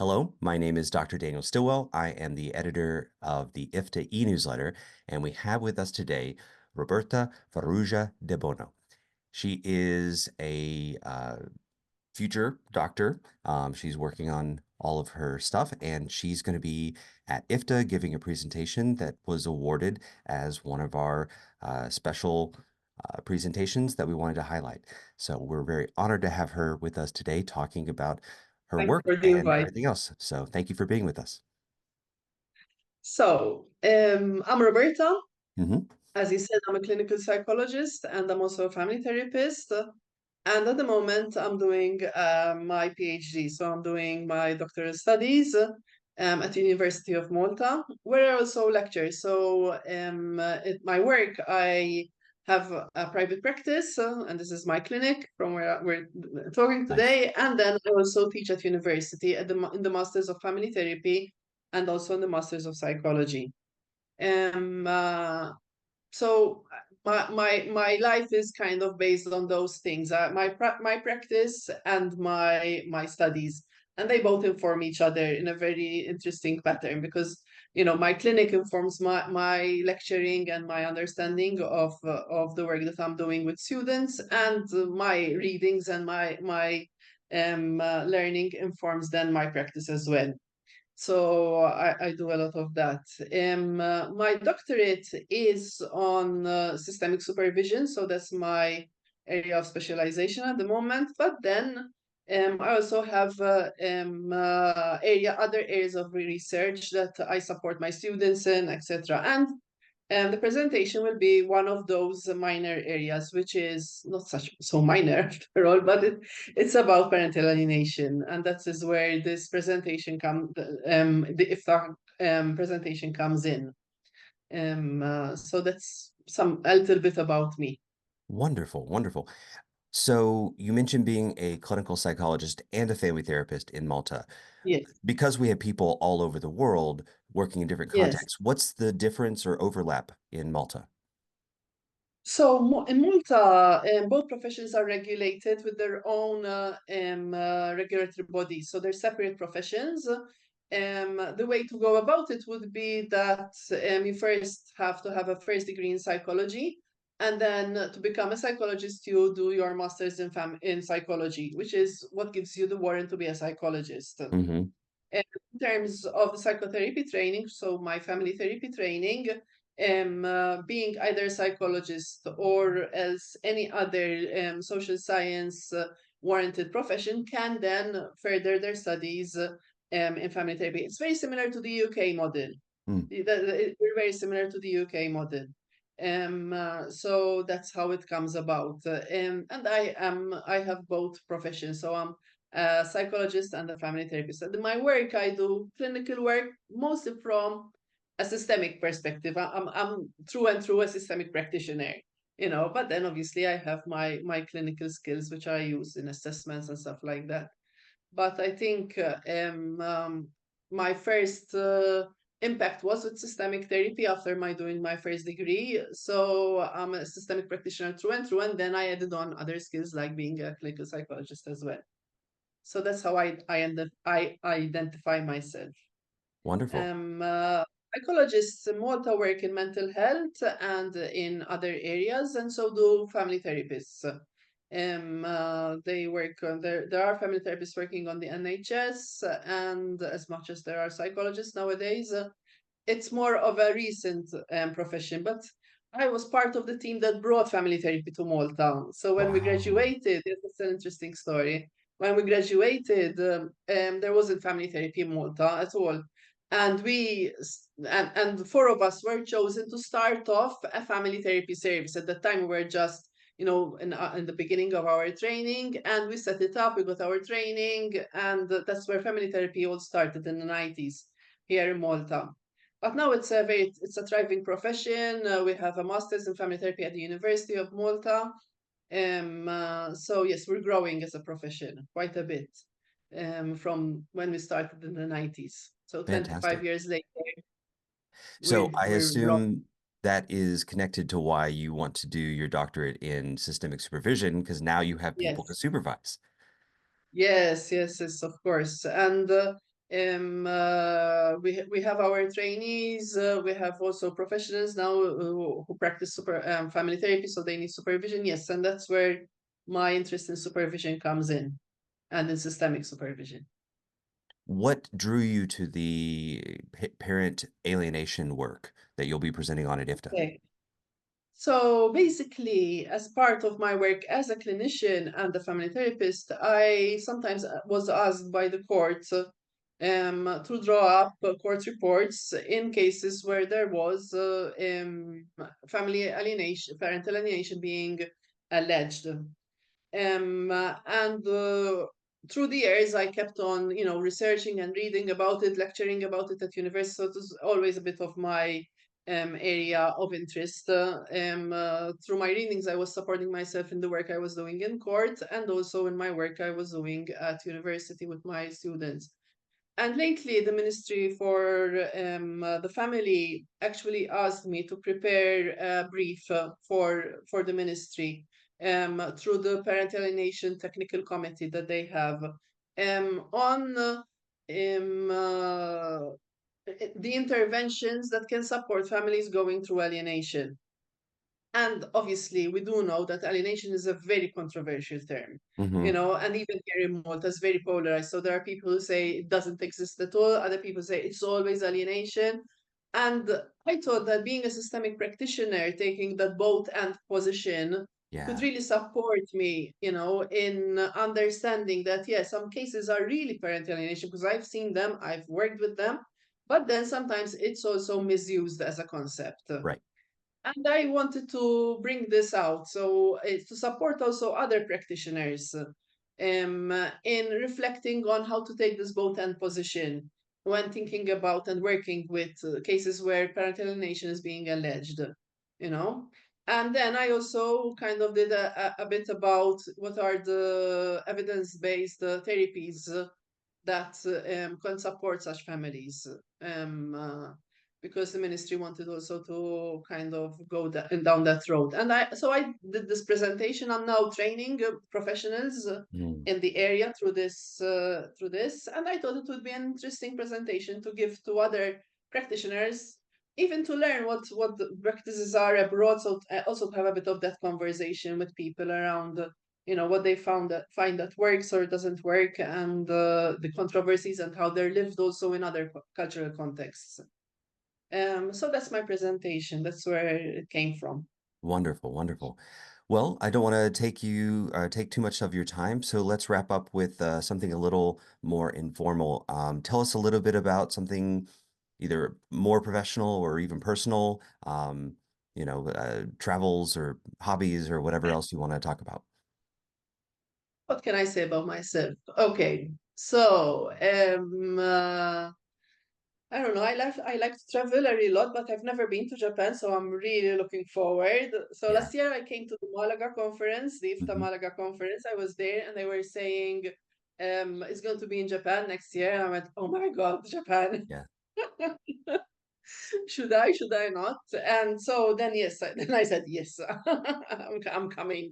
Hello, my name is Dr. Daniel Stillwell. I am the editor of the IFTA e-newsletter, and we have with us today Roberta Farrugia Debono. She is a future doctor. She's working on all of her stuff, and she's going to be at IFTA giving a presentation that was awarded as one of our special presentations that we wanted to highlight. So we're very honored to have her with us today talking about her Thanks work for the and invite. everything else. So thank you for being with us. I'm Roberta. Hmm. As you said, I'm a clinical psychologist and I'm also a family therapist. And at the moment, I'm doing my PhD. So I'm doing my doctoral studies at the University of Malta, where I also lecture. So at my work, I have a private practice, and this is my clinic from where we're talking Nice. today. And then I also teach at university in the Masters of Family Therapy and also in the Masters of Psychology. Um, uh, so my life is kind of based on those things, my practice and my studies, and they both inform each other in a very interesting pattern because my clinic informs my lecturing and my understanding of the work that I'm doing with students, and my readings and my learning informs then my practice as well. So I do a lot of that. My doctorate is on systemic supervision, so that's my area of specialization at the moment. But then I also have other areas of research that I support my students in, etc. And the presentation will be one of those minor areas, which is not such so minor after all, but it's about parental alienation, and that is where this presentation the IFTA presentation comes in. So that's a little bit about me. Wonderful, wonderful. So you mentioned being a clinical psychologist and a family therapist in Malta. Yes, Because we have people all over the world working in different yes. contexts, what's the difference or overlap in Malta? So in Malta, both professions are regulated with their own regulatory bodies. So they're separate professions. The way to go about it would be that you first have to have a first degree in psychology, and then to become a psychologist, you do your master's in psychology, which is what gives you the warrant to be a psychologist. Hmm. In terms of the psychotherapy training, so my family therapy training, being either a psychologist or as any other social science warranted profession, can then further their studies in family therapy. It's very similar to the UK model. Mm. We're very similar to the UK model. So that's how it comes about. And I have both professions, so I'm a psychologist and a family therapist. And in my work, I do clinical work mostly from a systemic perspective. I'm through and through a systemic practitioner, but then obviously I have my clinical skills, which I use in assessments and stuff like that. But I think my first impact was with systemic therapy after my doing my first degree. So I'm a systemic practitioner through, and then I added on other skills like being a clinical psychologist as well. So that's how I identify myself. Wonderful. Psychologists in Malta work in mental health and in other areas, and so do family therapists. They work on there are family therapists working on the NHS, and as much as there are psychologists nowadays, it's more of a recent profession. But I was part of the team that brought family therapy to Malta. So when we Wow. graduated, it's an interesting story. When we graduated, there wasn't family therapy in Malta at all, and and four of us were chosen to start off a family therapy service. At the time, we were just in the beginning of our training, and we set it up. We got our training, and that's where family therapy all started in the 90s here in Malta. But now it's a thriving profession. We have a master's in family therapy at the University of Malta. So yes, we're growing as a profession quite a bit from when we started in the 90s. So 25 Fantastic. years later, So I we're growing. assume that is connected to why you want to do your doctorate in systemic supervision, because now you have people to Yes. supervise. Yes, yes, yes, of course. And We have our trainees. We have also professionals now who practice family therapy, so they need supervision. Yes, and that's where my interest in supervision comes in, and in systemic supervision. What drew you to the parent alienation work that you'll be presenting on at IFTA? Okay. So basically, as part of my work as a clinician and a family therapist, I sometimes was asked by the court to draw up court reports in cases where there was family alienation, parental alienation being alleged. And through the years, I kept on, researching and reading about it, lecturing about it at university. So it was always a bit of my area of interest. Through my readings, I was supporting myself in the work I was doing in court and also in my work I was doing at university with my students. And lately, the Ministry for the Family actually asked me to prepare a brief for the ministry through the Parental Alienation Technical Committee that they have on the interventions that can support families going through alienation. And obviously, we do know that alienation is a very controversial term, Hmm. and even here in Malta, it's very polarized. So there are people who say it doesn't exist at all, other people say it's always alienation. And I thought that being a systemic practitioner, taking that both and position could Yeah, really support me, in understanding that, yes, some cases are really parental alienation because I've seen them, I've worked with them, but then sometimes it's also misused as a concept. right. And I wanted to bring this out, so to support also other practitioners in reflecting on how to take this both and position when thinking about and working with cases where parental alienation is being alleged, you know. And then I also kind of did a bit about what are the evidence-based therapies that can support such families. Um, uh, because the ministry wanted also to kind of go down that road. And I did this presentation. I'm now training professionals Mm. in the area through this, and I thought it would be an interesting presentation to give to other practitioners, even to learn what the practices are abroad. So also to have a bit of that conversation with people around. What they find that works or doesn't work, and the controversies and how they're lived also in other cultural contexts. So that's my presentation. That's where it came from. Wonderful, wonderful. Well, I don't want to take too much of your time, so let's wrap up with something a little more informal. Tell us a little bit about something either more professional or even personal, travels or hobbies or whatever else you want to talk about. What can I say about myself? Okay, so I don't know. I like to travel a lot, but I've never been to Japan, so I'm really looking forward. So Yeah. last year I came to the Malaga conference, the IFTA Hmm. Malaga conference. I was there, and they were saying it's going to be in Japan next year. And I went, oh my God, Japan. Yeah. Should I not? And so then yes, then I said yes. I'm coming.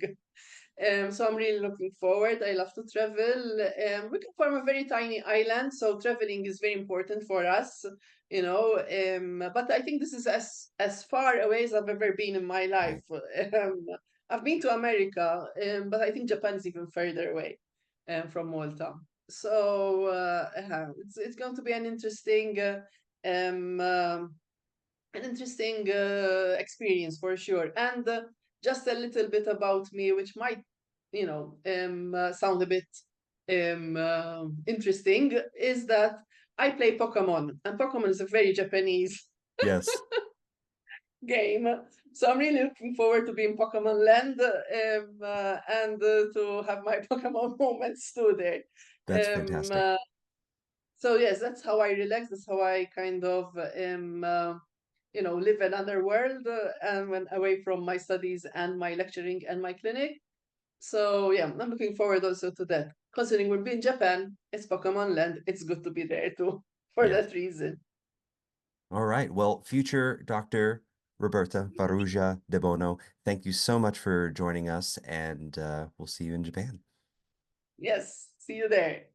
So I'm really looking forward. I love to travel. We come from a very tiny island, so traveling is very important for us, But I think this is as far away as I've ever been in my Right. life. Um, I've been to America, but I think Japan is even further away from Malta. So it's going to be um, um, an interesting experience for sure. And just a little bit about me, which might, sound a bit interesting, is that I play Pokemon, and Pokemon is a very Japanese Yes, game. So I'm really looking forward to be in Pokemon Land and to have my Pokemon moments too there. that's Um, fantastic. uh, so yes, that's how I relax. That's how I kind of live another world and when away from my studies and my lecturing and my clinic. So yeah, I'm looking forward also to that. Considering we'll be in Japan, it's Pokemon Land. It's good to be there too, for Yeah. that reason. All right. Well, future Dr. Roberta Farrugia Debono, thank you so much for joining us, and we'll see you in Japan. Yes, see you there.